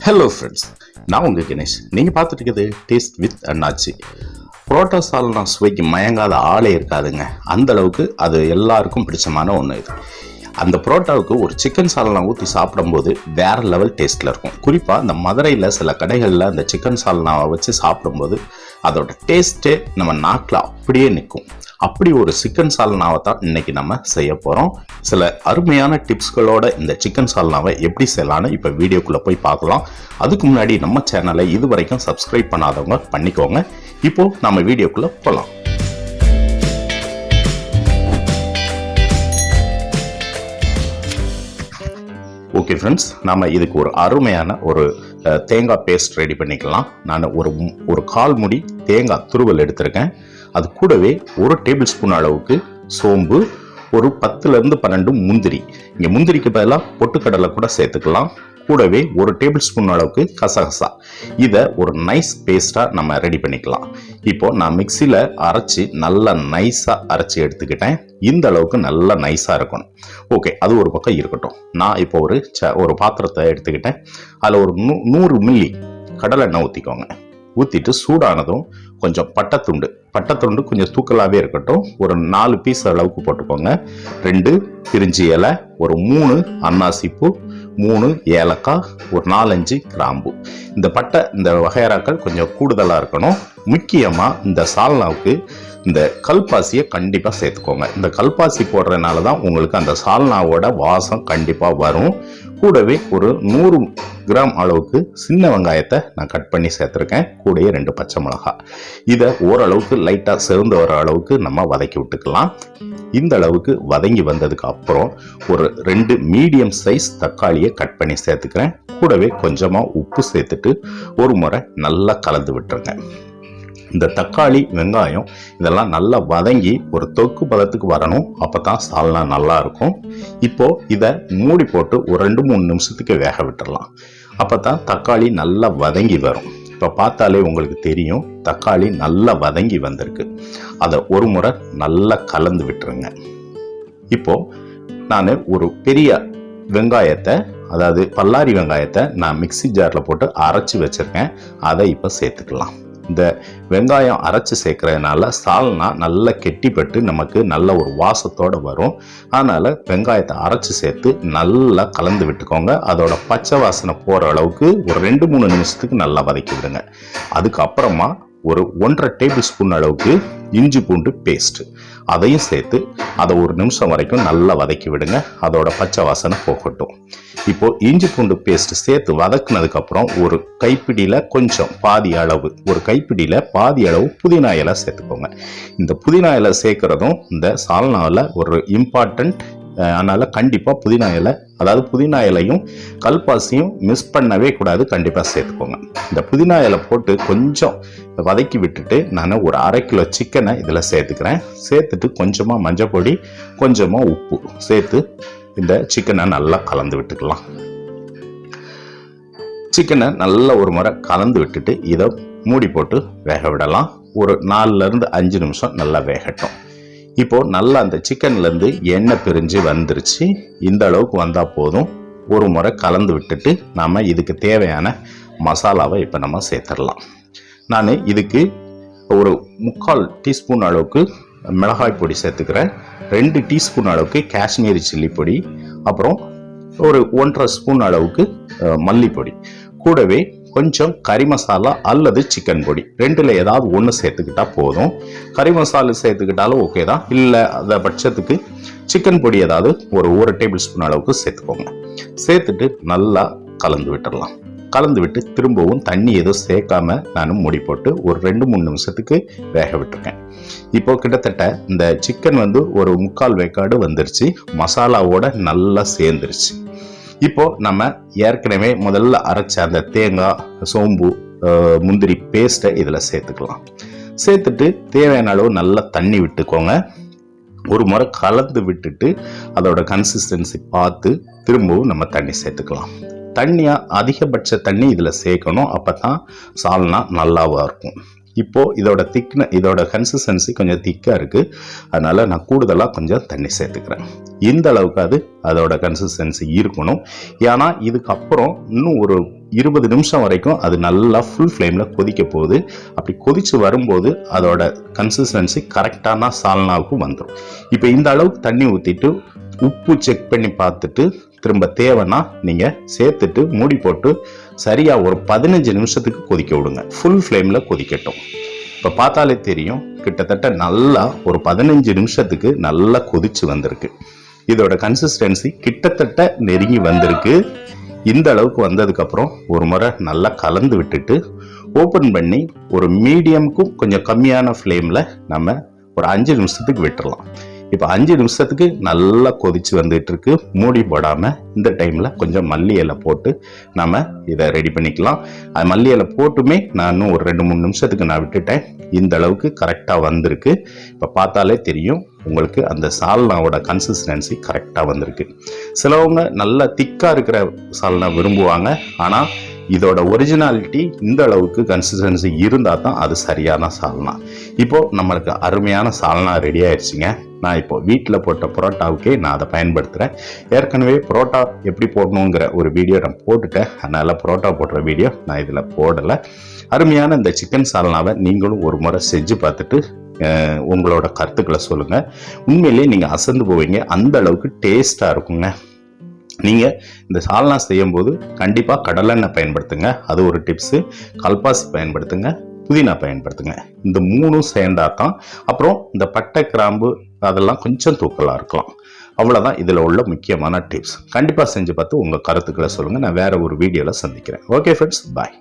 Hello friends, நான் உங்கள் கணேஷ். நீங்கள் பார்த்துட்டு இருக்கிறது டேஸ்ட் வித் அண்ணாச்சி. புரோட்டா சால்னா சுவைக்கு மயங்காத ஆளே இருக்காதுங்க. அந்த அளவுக்கு அது எல்லாருக்கும் பிடிச்சமான ஒன்று இது. அந்த புரோட்டாவுக்கு ஒரு சிக்கன் சால்னா ஊற்றி சாப்பிடும்போது வேற லெவல் டேஸ்ட்டில் இருக்கும். குறிப்பாக இந்த மதுரையில் சில கடைகளில் அந்த சிக்கன் சால்னாவை வச்சு சாப்பிடும்போது அதோட டேஸ்ட்டே நம்ம நாக்கில் அப்படியே நிற்கும். அப்படி ஒரு சிக்கன் சால்னாவை தான் இன்னைக்கு நம்ம செய்ய போகிறோம். சில அருமையான டிப்ஸ்களோட இந்த சிக்கன் சால்னாவை எப்படி செய்யலான்னு இப்போ வீடியோக்குள்ளே போய் பார்க்கலாம். அதுக்கு முன்னாடி நம்ம சேனலை இது வரைக்கும் சப்ஸ்கிரைப் பண்ணாதவங்க பண்ணிக்கோங்க. இப்போ நம்ம வீடியோக்குள்ளே போகலாம். ஓகே ஃப்ரெண்ட்ஸ், நம்ம இதுக்கு ஒரு அருமையான ஒரு தேங்காய் பேஸ்ட் ரெடி பண்ணிக்கலாம். நான் ஒரு கால் முடி தேங்காய் துருவல் எடுத்திருக்கேன். அது கூடவே 1 டேபிள் ஸ்பூன் அளவுக்கு சோம்பு, ஒரு 10லேருந்து 12 முந்திரி. இங்கே முந்திரிக்கு பதிலாக பொட்டுக்கடலை கூட சேர்த்துக்கலாம். கூடவே 1 டேபிள் ஸ்பூன் அளவுக்கு கசகசா. இதை ஒரு நைஸ் பேஸ்ட்டாக நம்ம ரெடி பண்ணிக்கலாம். இப்போ நான் மிக்சியில் அரைச்சி நல்லா நைஸாக அரைச்சி எடுத்துக்கிட்டேன். இந்த அளவுக்கு நல்லா நைஸாக இருக்கணும். ஓகே, அது ஒரு பக்கம் இருக்கட்டும். நான் இப்போ ஒரு பாத்திரத்தை எடுத்துக்கிட்டேன். அதில் ஒரு 100 மில்லி கடலை எண்ணெய் ஊற்றிக்கோங்க. ஊற்றிட்டு சூடானதும் கொஞ்சம் பட்டைத்துண்டு கொஞ்சம் தூக்கலாகவே இருக்கட்டும். ஒரு 4 பீஸ் அளவுக்கு போட்டுக்கோங்க. 2 பிரிஞ்சி இலை, ஒரு 3 அன்னாசிப்பூ, 3 ஏலக்காய், ஒரு 4-5 கிராம்பு. இந்த பட்டை இந்த வகையறாக்கள் கொஞ்சம் கூடுதலாக இருக்கணும். முக்கியமாக இந்த சால்னாவுக்கு இந்த கல்பாசியை கண்டிப்பாக சேர்த்துக்கோங்க. இந்த கல்பாசி போடுறதுனால தான் உங்களுக்கு அந்த சால்னாவோட வாசம் கண்டிப்பாக வரும். கூடவே ஒரு 100 கிராம் அளவுக்கு சின்ன வெங்காயத்தை நான் கட் பண்ணி சேர்த்துருக்கேன். கூடவே 2 பச்சை மிளகாய். இதை ஓரளவுக்கு லைட்டாக சேர்ந்து வர அளவுக்கு நம்ம வதக்கி விட்டுக்கலாம். இந்த அளவுக்கு வதங்கி வந்ததுக்கு அப்புறம் ஒரு 2 மீடியம் சைஸ் தக்காளியை கட் பண்ணி சேர்த்துக்கிறேன். கூடவே கொஞ்சமாக உப்பு சேர்த்துட்டு ஒரு முறை நல்லா கலந்து விட்டுருங்க. இந்த தக்காளி வெங்காயம் இதெல்லாம் நல்லா வதங்கி ஒரு தொக்கு பதத்துக்கு வரணும். அப்போ தான் சால்னா நல்லா இருக்கும். இப்போ இதை மூடி போட்டு ஒரு 2-3 நிமிஷத்துக்கு வேக விட்டுடலாம். அப்போ தான் தக்காளி நல்லா வதங்கி வரும். இப்போ பார்த்தாலே உங்களுக்கு தெரியும் தக்காளி நல்லா வதங்கி வந்திருக்கு. அதை ஒரு முறை நல்லா கலந்து விட்டுருங்க. இப்போ நான் ஒரு பெரிய வெங்காயத்தை, அதாவது பல்லாரி வெங்காயத்தை நான் மிக்சி ஜாரில் போட்டு அரைச்சி வச்சிருக்கேன். அதை இப்போ சேர்த்துக்கலாம். இந்த வெங்காயம் அரைச்சி சேர்க்கறதுனால சால்னா நல்லா கெட்டிப்பட்டு நமக்கு நல்ல ஒரு வாசத்தோடு வரும். அதனால் வெங்காயத்தை அரைச்சி சேர்த்து நல்லா கலந்து விட்டுக்கோங்க. அதோட பச்சை வாசனை போகிற அளவுக்கு ஒரு 2-3 நிமிஷத்துக்கு நல்லா வதக்கி விடுங்க. அதுக்கப்புறமா ஒரு 1.5 டேபிள் ஸ்பூன் அளவுக்கு இஞ்சி பூண்டு பேஸ்ட் அதையும் சேர்த்து அதை 1 நிமிஷம் வரைக்கும் நல்லா வதக்கி விடுங்க. அதோட பச்சை வாசனை போகட்டும். இப்போ இஞ்சி பூண்டு பேஸ்ட் சேர்த்து வதக்குனதுக்கு அப்புறம் ஒரு கைப்பிடியில பாதி அளவு புதினா இலை சேர்த்துக்கோங்க. இந்த புதினா இலை சேர்க்கறதும் இந்த சால்னாவில் ஒரு இம்பார்ட்டன்ட். அதனால கண்டிப்பா புதினா இலை, அதாவது புதினா இலையும் கல்பாசியும் மிஸ் பண்ணவே கூடாது. கண்டிப்பா சேர்த்துக்கோங்க. இந்த புதினா இலை போட்டு கொஞ்சம் வதக்கி விட்டுட்டு நான் ஒரு 1/2 கிலோ சிக்கனை இதில் சேர்த்துக்கிறேன். சேர்த்துட்டு கொஞ்சமாக மஞ்சள் பொடி, கொஞ்சமாக உப்பு சேர்த்து இந்த சிக்கனை நல்லா கலந்து விட்டுக்கலாம். சிக்கனை நல்லா ஒரு முறை கலந்து விட்டுட்டு இதை மூடி போட்டு வேக விடலாம். ஒரு 4-5 நிமிஷம் நல்லா வேகட்டும். இப்போ நல்லா அந்த சிக்கன்லேருந்து எண்ணெய் பிரிஞ்சு வந்துருச்சு. இந்த அளவுக்கு வந்தால் போதும். ஒரு முறை கலந்து விட்டுட்டு நாம் இதுக்கு தேவையான மசாலாவை இப்போ நம்ம சேர்த்துடலாம். நான் இதுக்கு ஒரு 3/4 டீஸ்பூன் அளவுக்கு மிளகாய் பொடி சேர்த்துக்கிறேன். 2 டீஸ்பூன் அளவுக்கு காஷ்மீரி சில்லி பொடி, அப்புறம் ஒரு 1.5 ஸ்பூன் அளவுக்கு மல்லிப்பொடி, கூடவே கொஞ்சம் கறி மசாலா அல்லது சிக்கன் பொடி, 2ல் ஏதாவது ஒன்று சேர்த்துக்கிட்டா போதும். கறி மசாலா சேர்த்துக்கிட்டாலும் ஓகே தான். இல்லை அந்த பட்சத்துக்கு சிக்கன் பொடி ஏதாவது ஒரு 1 டேபிள் ஸ்பூன் அளவுக்கு சேர்த்துக்கோங்க. சேர்த்துட்டு நல்லா கலந்து விட்டுடலாம். கலந்து விட்டு திரும்பவும் தண்ணி எதுவும் சேர்க்காம நான் மூடி போட்டு ஒரு 2-3 நிமிஷத்துக்கு வேக விட்டுருக்கேன். இப்போ கிட்டத்தட்ட இந்த சிக்கன் ஒரு 3/4 வேக்காடு வந்துருச்சு. மசாலாவோட நல்லா சேர்ந்துருச்சு. இப்போ நம்ம ஏற்கனவே முதல்ல அரைச்ச அந்த தேங்காய், சோம்பு, முந்திரி பேஸ்ட்டை இதில் சேர்த்துக்கலாம். சேர்த்துட்டு தேவையான அளவு நல்லா தண்ணி விட்டுக்கோங்க. ஒரு முறை கலந்து விட்டுட்டு அதோட கன்சிஸ்டன்சி பார்த்து திரும்பவும் நம்ம தண்ணி சேர்த்துக்கலாம். அதிகபட்ச தண்ணி இதில் சேர்க்கணும். அப்போ தான் சால்னா நல்லாவாக இருக்கும். இப்போது இதோட கன்சிஸ்டன்சி கொஞ்சம் திக்காக இருக்குது. அதனால் நான் கூடுதலாக கொஞ்சம் தண்ணி சேர்த்துக்கிறேன். இந்த அளவுக்கு அதோட கன்சிஸ்டன்சி இருக்கணும். ஏன்னா இதுக்கப்புறம் இன்னும் ஒரு 20 நிமிஷம் வரைக்கும் அது நல்லா ஃபுல் ஃப்ளேமில் கொதிக்க போகுது. அப்படி கொதித்து வரும்போது அதோட கன்சிஸ்டன்சி கரெக்டான சால்னாவுக்கு வந்துடும். இப்போ இந்த அளவுக்கு தண்ணி ஊற்றிட்டு உப்பு செக் பண்ணி பார்த்துட்டு திரும்ப தேவைன்னா நீங்கள் சேர்த்துட்டு மூடி போட்டு சரியாக ஒரு 15 நிமிஷத்துக்கு கொதிக்க விடுங்க. ஃபுல் ஃப்ளேமில் கொதிக்கட்டும். இப்போ பார்த்தாலே தெரியும், கிட்டத்தட்ட நல்லா ஒரு 15 நிமிஷத்துக்கு நல்லா கொதிச்சு வந்திருக்கு. இதோட கன்சிஸ்டன்சி கிட்டத்தட்ட நெருங்கி வந்திருக்கு. இந்த அளவுக்கு வந்ததுக்கப்புறம் ஒரு முறை நல்லா கலந்து விட்டுட்டு ஓப்பன் பண்ணி ஒரு மீடியமுக்கும் கொஞ்சம் கம்மியான ஃப்ளேமில் நம்ம ஒரு 5 நிமிஷத்துக்கு விட்டுறலாம். இப்போ 5 நிமிஷத்துக்கு நல்லா கொதிச்சு வந்துட்டு இருக்கு. மூடி போடாமல் இந்த டைமில் கொஞ்சம் மல்லி இலை போட்டு நம்ம இதை ரெடி பண்ணிக்கலாம். அது மல்லி இலை போட்டுமே நான் இன்னும் ஒரு 2-3 நிமிஷத்துக்கு நான் விட்டுட்டேன். இந்த அளவுக்கு கரெக்டாக வந்திருக்கு. இப்போ பார்த்தாலே தெரியும் உங்களுக்கு அந்த சால்னாவோட கன்சிஸ்டன்சி கரெக்டாக வந்திருக்கு. சிலவங்க நல்லா திக்காக இருக்கிற சால்னா விரும்புவாங்க. ஆனால் இதோட ஒரிஜினாலிட்டி இந்த அளவுக்கு கன்சிஸ்டன்சி இருந்தால் தான் அது சரியான சால்னா. இப்போது நம்மளுக்கு அருமையான சால்னா ரெடி ஆயிடுச்சுங்க. நான் இப்போ வீட்டில் போட்ட பரோட்டாவுக்கே நான் அதை பயன்படுத்துகிறேன். ஏற்கனவே பரோட்டா எப்படி போடணுங்கிற ஒரு வீடியோ நான் போட்டுட்டேன். அதனால் பரோட்டா போடுற வீடியோ நான் இதில் போடலை. அருமையான இந்த சிக்கன் சால்னாவை நீங்களும் ஒரு முறை செஞ்சு பார்த்துட்டு உங்களோட கருத்துக்களை சொல்லுங்கள். உண்மையிலேயே நீங்கள் அசந்து போவீங்க. அந்த அளவுக்கு டேஸ்ட்டாக இருக்குங்க. நீங்கள் இந்த சால்னா செய்யும்போது கண்டிப்பாக கடலெண்ணெய் பயன்படுத்துங்க. அது ஒரு டிப்ஸு. கல்பாசி பயன்படுத்துங்க, புதினா பயன்படுத்துங்க. இந்த 3 சேர்ந்தா தான். அப்புறம் இந்த பட்டை கிராம்பு அதெல்லாம் கொஞ்சம் தூக்கலாக இருக்கலாம். அவ்வளோதான் இதில் உள்ள முக்கியமான டிப்ஸ். கண்டிப்பாக செஞ்சு பார்த்து உங்கள் கருத்துக்களை சொல்லுங்கள். நான் வேறு ஒரு வீடியோவில் சந்திக்கிறேன். ஓகே ஃப்ரெண்ட்ஸ், பாய்.